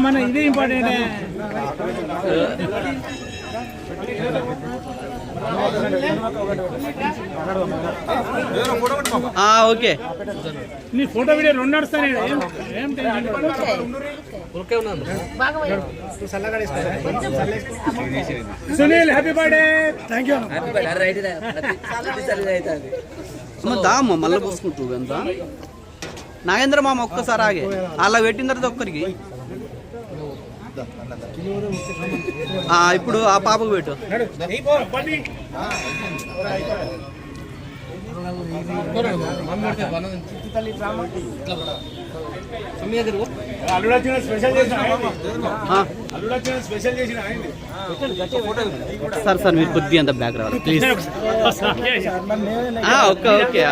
మన ఇదే important. Okay నీ ఫోటో వీడియో రెండు నడుస్తానే. Sunil happy birthday. Thank you. దామ్మ మళ్ళీ పూసుకుంటూ ఎంత నాగేంద్ర మామ ఒక్కసారి ఆగే అలా పెట్టిన తర్వాత ఒక్కరికి ఇప్పుడు ఆ పాపకు పెట్టు. సార్ సార్ మీరు కొద్దిగా అంత బ్యాక్ రావాలి ప్లీజ్. ఓకే ఓకే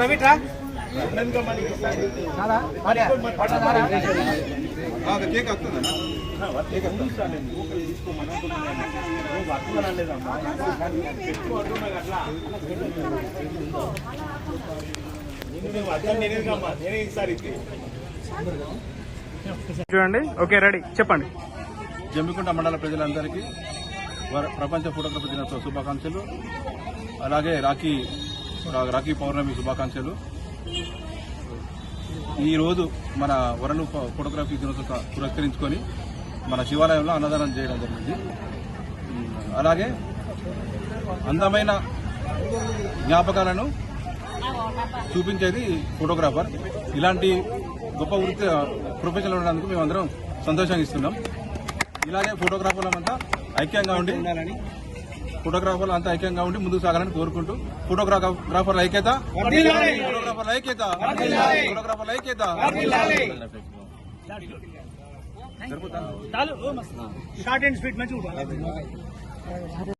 రవిట్రా చూడండి. ఓకే రెడీ చెప్పండి. జమ్మికుంట మండల ప్రజలందరికీ ప్రపంచ ఫోటోగ్రఫీ దినోత్సవ శుభాకాంక్షలు, అలాగే రాఖీ పౌర్ణమి శుభాకాంక్షలు. ఈరోజు మన వరలు ఫోటోగ్రఫీ దినోత్సవం పురస్కరించుకొని మన శివాలయంలో అన్నదానం చేయడం జరిగింది. అలాగే అందమైన జ్ఞాపకాలను చూపించేది ఫోటోగ్రాఫర్. ఇలాంటి గొప్ప వృత్తి ప్రొఫెషనల్ ఉండడానికి మేమందరం సంతోషంగా ఇస్తున్నాం. ఇలాగే ఫోటోగ్రాఫర్లు అంతా ఐక్యంగా ఉండి ముందుకు సాగాలని కోరుకుంటూ ఫోటోగ్రాఫర్ల ఐక్యత. షార్ట్ అండ్ స్వీట్ మంచిగా